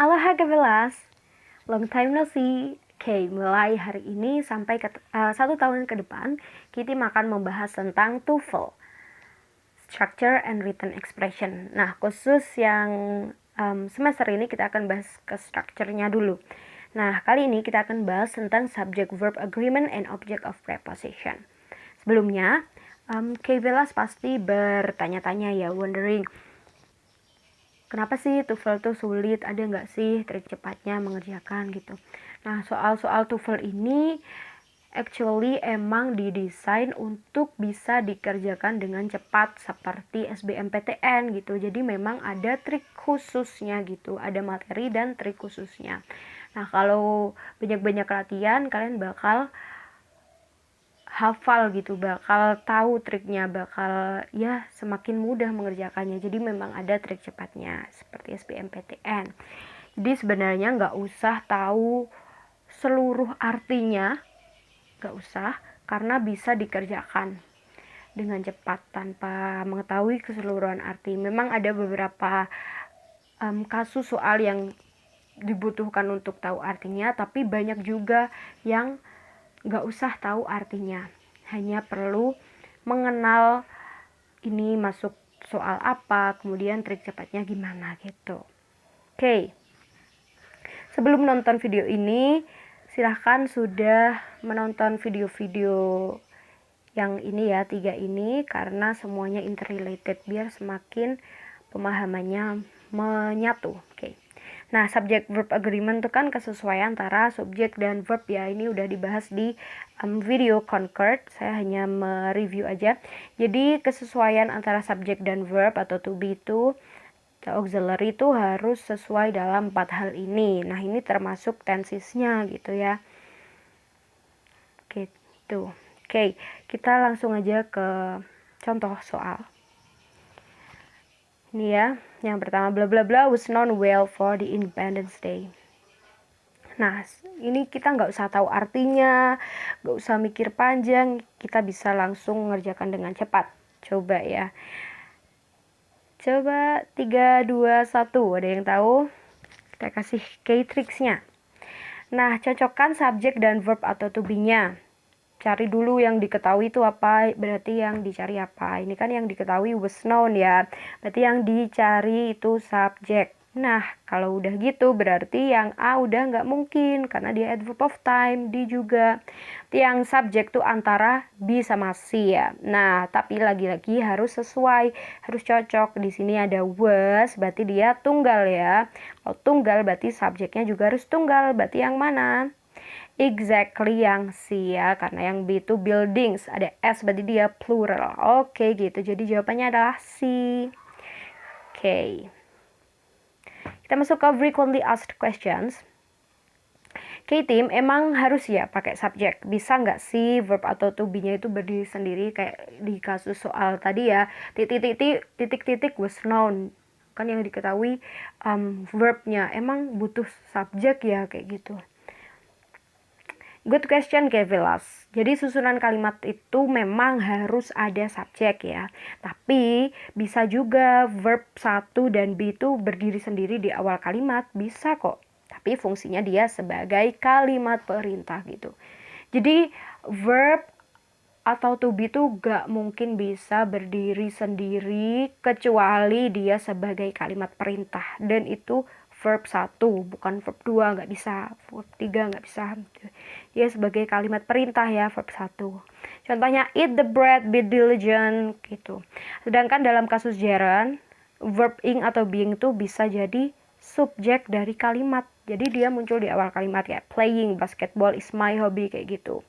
Aloha Gabelas, long time no see. Oke, mulai hari ini sampai 1 tahun ke depan, kita akan membahas tentang TOEFL, Structure and Written Expression. Nah, khusus yang semester ini kita akan bahas ke structure-nya dulu. Nah, kali ini kita akan bahas tentang subject-verb agreement and object of preposition. Sebelumnya, Gabelas pasti bertanya-tanya ya, wondering, kenapa sih TOEFL tuh sulit? Ada nggak sih trik cepatnya mengerjakan gitu? Nah, soal-soal TOEFL ini actually emang didesain untuk bisa dikerjakan dengan cepat seperti SBMPTN gitu. Jadi memang ada trik khususnya gitu, ada materi dan trik khususnya. Nah, kalau banyak-banyak latihan, kalian bakal hafal gitu, bakal tahu triknya, bakal ya semakin mudah mengerjakannya. Jadi memang ada trik cepatnya seperti SBMPTN. Jadi sebenarnya nggak usah tahu seluruh artinya, nggak usah, karena bisa dikerjakan dengan cepat tanpa mengetahui keseluruhan arti. Memang ada beberapa kasus soal yang dibutuhkan untuk tahu artinya, tapi banyak juga yang nggak usah tahu artinya, hanya perlu mengenal ini masuk soal apa, kemudian trik cepatnya gimana gitu. Oke, sebelum nonton video ini, silahkan sudah menonton video-video yang ini ya, 3 ini, karena semuanya interrelated biar semakin pemahamannya menyatu. Oke. Nah, subject verb agreement itu kan kesesuaian antara subjek dan verb ya. Ini udah dibahas di video Concord. Saya hanya mereview aja. Jadi kesesuaian antara subjek dan verb atau to be itu, auxiliary itu harus sesuai dalam 4 hal ini. Nah, ini termasuk tensesnya gitu ya. Gitu. Oke, kita langsung aja ke contoh soal. Ini ya, yang pertama, bla bla bla was known well for the Independence Day. Nah, ini kita nggak usah tahu artinya, nggak usah mikir panjang, kita bisa langsung mengerjakan dengan cepat. Coba ya. Coba 3, 2, 1. Ada yang tahu? Kita kasih key tricksnya. Nah, cocokkan subjek dan verb atau to be-nya. Cari dulu yang diketahui itu apa, berarti yang dicari apa. Ini kan yang diketahui was known ya, berarti yang dicari itu subjek. Nah, kalau udah gitu berarti yang A udah nggak mungkin, karena dia adverb of time, D juga. Yang subjek tuh antara B sama C ya. Nah, tapi lagi-lagi harus sesuai, harus cocok. Di sini ada was, berarti dia tunggal ya. Kalau tunggal berarti subjeknya juga harus tunggal, berarti yang mana? Exactly yang C ya, karena yang B itu buildings, ada S berarti dia plural. Oke gitu, jadi jawabannya adalah C. Oke, kita masuk ke frequently asked questions. Oke tim, emang harus ya pakai subjek? Bisa nggak sih verb atau to be-nya itu berdiri sendiri kayak di kasus soal tadi ya, titik-titik was noun, kan yang diketahui verbnya, emang butuh subjek ya kayak gitu. Good question, Kevilas. Jadi susunan kalimat itu memang harus ada subjek ya. Tapi bisa juga verb 1 dan B itu berdiri sendiri di awal kalimat. Bisa kok. Tapi fungsinya dia sebagai kalimat perintah gitu. Jadi verb atau to be itu gak mungkin bisa berdiri sendiri kecuali dia sebagai kalimat perintah. Dan itu verb 1, bukan verb 2, nggak bisa. Verb 3 nggak bisa. Dia sebagai kalimat perintah ya, verb 1. Contohnya, eat the bread, be diligent, gitu. Sedangkan dalam kasus gerund, verb ing atau being itu bisa jadi subjek dari kalimat. Jadi dia muncul di awal kalimat kayak playing basketball is my hobby, kayak gitu.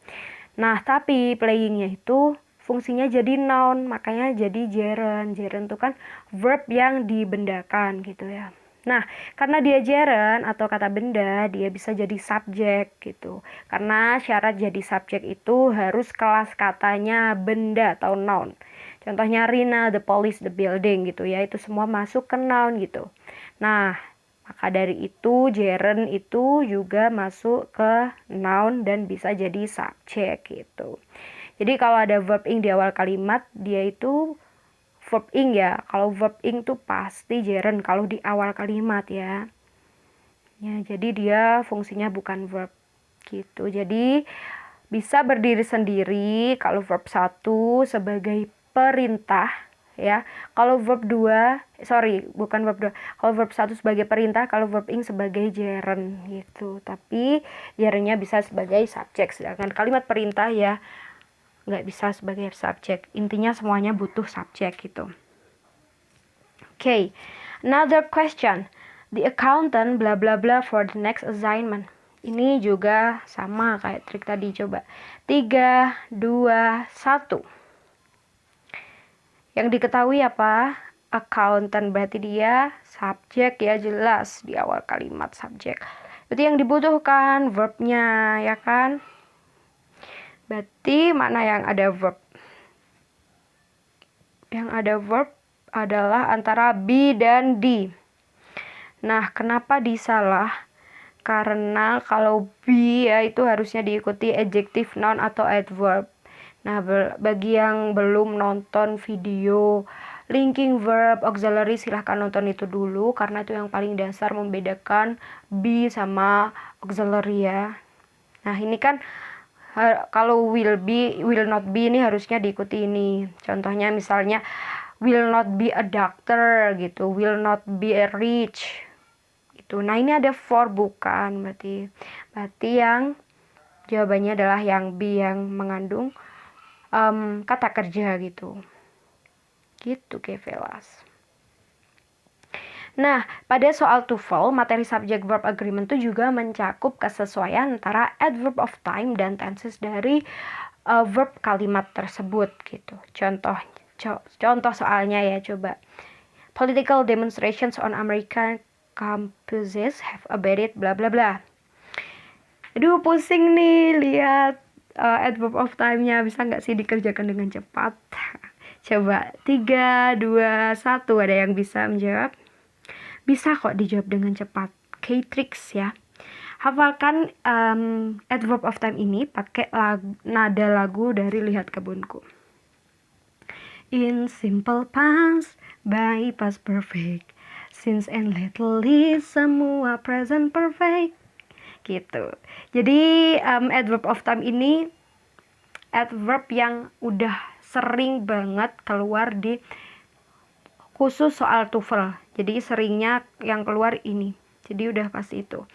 Nah, tapi playingnya itu fungsinya jadi noun, makanya jadi gerund. Gerund itu kan verb yang dibendakan gitu ya. Nah, karena dia gerund atau kata benda, dia bisa jadi subjek gitu. Karena syarat jadi subjek itu harus kelas katanya benda atau noun. Contohnya Rina, the police, the building gitu ya. Itu semua masuk ke noun gitu. Nah, maka dari itu gerund itu juga masuk ke noun dan bisa jadi subjek gitu. Jadi kalau ada verb ing di awal kalimat, dia itu verb ing ya. Kalau verb ing tuh pasti gerund kalau di awal kalimat ya. Ya, jadi dia fungsinya bukan verb gitu. Jadi bisa berdiri sendiri kalau verb 1 sebagai perintah ya. Kalau verb 2, sorry, bukan verb 2. Kalau verb 1 sebagai perintah, kalau verb ing sebagai gerund gitu. Tapi gerundnya bisa sebagai subjek, sedangkan kalimat perintah ya nggak bisa sebagai subjek. Intinya semuanya butuh subjek gitu. Okay, another question. The accountant bla bla bla for the next assignment. Ini juga sama kayak trik tadi, coba. 3, 2, 1. Yang diketahui apa? Accountant berarti dia subjek ya, jelas di awal kalimat subjek. Berarti yang dibutuhkan verbnya ya kan? Berarti mana yang ada verb? Yang ada verb adalah antara be dan di. Nah, kenapa disalah? Karena kalau be ya itu harusnya diikuti adjective, noun, atau adverb. Nah, bagi yang belum nonton video linking verb auxiliary, silahkan nonton itu dulu, karena itu yang paling dasar membedakan be sama auxiliary ya. Nah, ini kan kalau will be, will not be ini harusnya diikuti ini. Contohnya misalnya will not be a doctor gitu, will not be a rich. Nah, ini ada for bukan, berarti yang jawabannya adalah yang B yang mengandung kata kerja gitu Kevelas. Nah, pada soal TOEFL, materi subject verb agreement itu juga mencakup kesesuaian antara adverb of time dan tenses dari verb kalimat tersebut gitu. Contoh soalnya ya, coba. Political demonstrations on American campuses have abated bla bla bla. Aduh, pusing nih lihat adverb of time-nya. Bisa nggak sih dikerjakan dengan cepat? Coba 3, 2, 1. Ada yang bisa menjawab? Bisa kok dijawab dengan cepat. K-tricks ya. Hafalkan adverb of time ini pakai nada lagu dari Lihat Kebunku. In simple past, by past perfect, since and lately semua present perfect gitu. Jadi adverb of time ini adverb yang udah sering banget keluar di khusus soal TOEFL. Jadi seringnya yang keluar ini. Jadi udah pasti itu.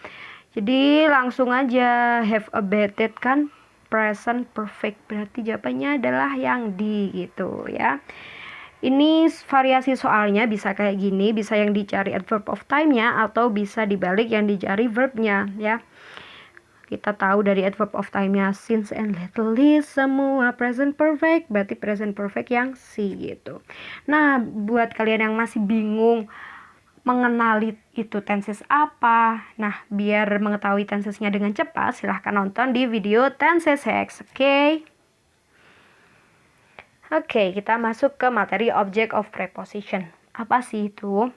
Jadi langsung aja, have abated kan present perfect, berarti jawabannya adalah yang D gitu ya. Ini variasi soalnya bisa kayak gini, bisa yang dicari adverb of time-nya atau bisa dibalik yang dicari verbnya ya. Kita tahu dari adverb of time-nya since and lately semua present perfect, berarti present perfect yang C gitu. Nah, buat kalian yang masih bingung mengenali itu tenses apa, nah biar mengetahui tensesnya dengan cepat, silahkan nonton di video Tenses Hex. Oke, kita masuk ke materi object of preposition. Apa sih itu?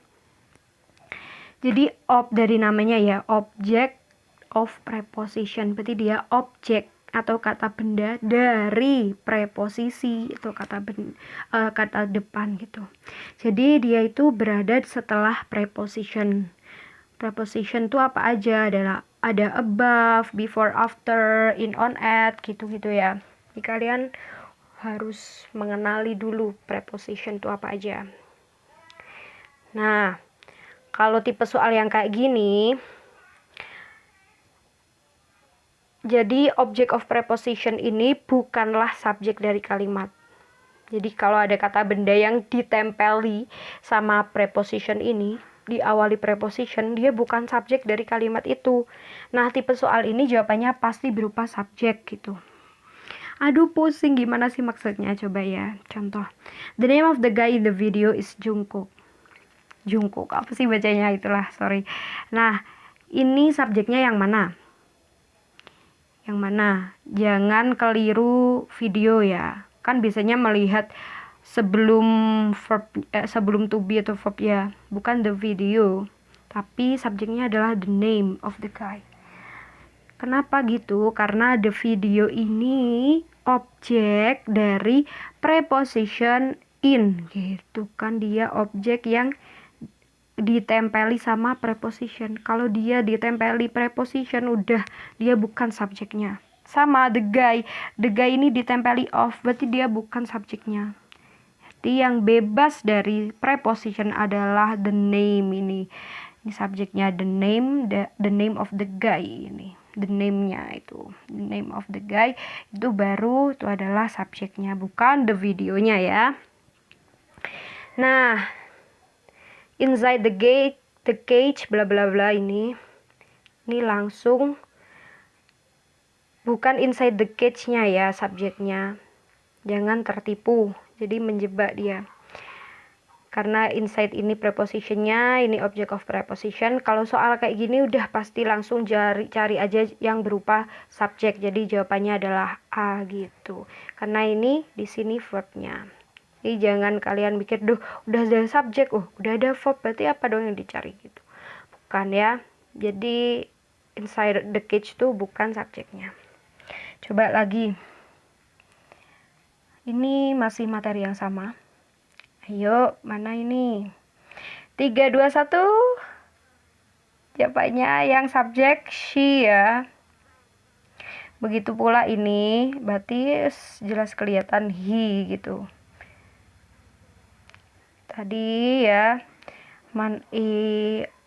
Jadi dari namanya ya, object of preposition, berarti dia objek atau kata benda dari preposisi atau kata depan gitu. Jadi dia itu berada setelah preposition. Preposition itu apa aja? Ada above, before, after, in, on, at gitu-gitu ya. Jadi kalian harus mengenali dulu preposition itu apa aja. Nah, kalau tipe soal yang kayak gini, jadi object of preposition ini bukanlah subjek dari kalimat. Jadi kalau ada kata benda yang ditempeli sama preposition ini, diawali preposition, dia bukan subjek dari kalimat itu. Nah, tipe soal ini jawabannya pasti berupa subjek gitu. Aduh, pusing, gimana sih maksudnya? Coba ya, contoh. The name of the guy in the video is Jungkook. Jungkook, apa sih bacanya? Itulah, sorry. Nah, ini subjeknya yang mana? Yang mana? Jangan keliru video ya. Kan biasanya melihat sebelum verb, sebelum to be atau verb ya, bukan the video, tapi subjeknya adalah the name of the guy. Kenapa gitu? Karena the video ini objek dari preposition in gitu kan, dia objek yang ditempeli sama preposition. Kalau dia ditempeli preposition, udah dia bukan subjeknya. Sama the guy ini ditempeli of, berarti dia bukan subjeknya. Jadi yang bebas dari preposition adalah the name ini. Ini subjeknya the name of the guy ini. The name-nya itu, the name of the guy itu baru itu adalah subjeknya, bukan the videonya ya. Nah, inside the cage bla bla bla ini langsung bukan inside the cage-nya ya subjeknya. Jangan tertipu. Jadi menjebak dia. Karena inside ini prepositionnya, ini object of preposition. Kalau soal kayak gini udah pasti langsung cari aja yang berupa subjek. Jadi jawabannya adalah A gitu. Karena ini di sini verbnya. Jadi jangan kalian mikir, duh udah ada subjek, udah ada verb, berarti apa dong yang dicari gitu. Bukan ya. Jadi inside the cage tuh bukan subjeknya. Coba lagi. Ini masih materi yang sama. Ayo, mana ini? 3, 2, 1. Jawabannya yang subjek she ya. Begitu pula ini, berarti jelas kelihatan he gitu. Tadi ya,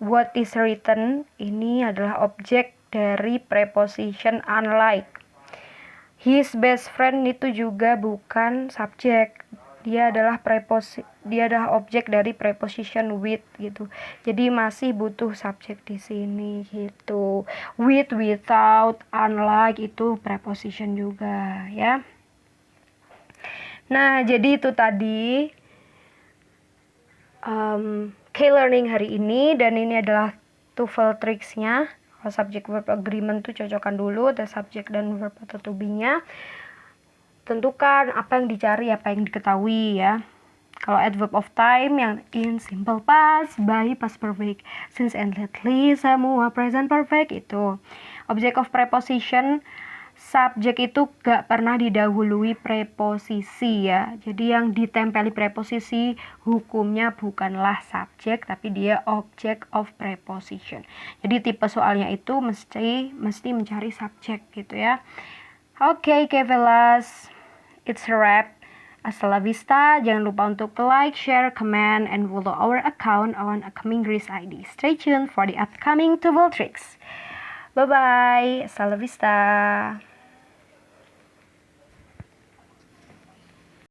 what is written ini adalah objek dari preposition unlike. His best friend itu juga bukan subjek. Dia adalah objek dari preposition with gitu. Jadi masih butuh subjek di sini gitu. With, without, unlike itu preposition juga ya. Nah, jadi itu tadi K-learning hari ini, dan ini adalah TOEFL tricksnya. Kalau subject verb agreement tuh cocokkan dulu the subject dan verb atau to be-nya. Tentukan apa yang dicari, apa yang diketahui ya. Kalau adverb of time yang in simple past, by past perfect, since and lately, semua present perfect itu. Object of preposition, subjek itu gak pernah didahului preposisi ya. Jadi yang ditempeli preposisi hukumnya bukanlah subjek, tapi dia object of preposition. Jadi tipe soalnya itu mesti mencari subjek gitu ya. Oke, Kevelas, it's a wrap. Hasta la vista. Jangan lupa untuk like, share, comment, and follow our account on Upcoming Greece ID. Stay tuned for the upcoming TOEFL tricks. Bye-bye. Hasta la vista.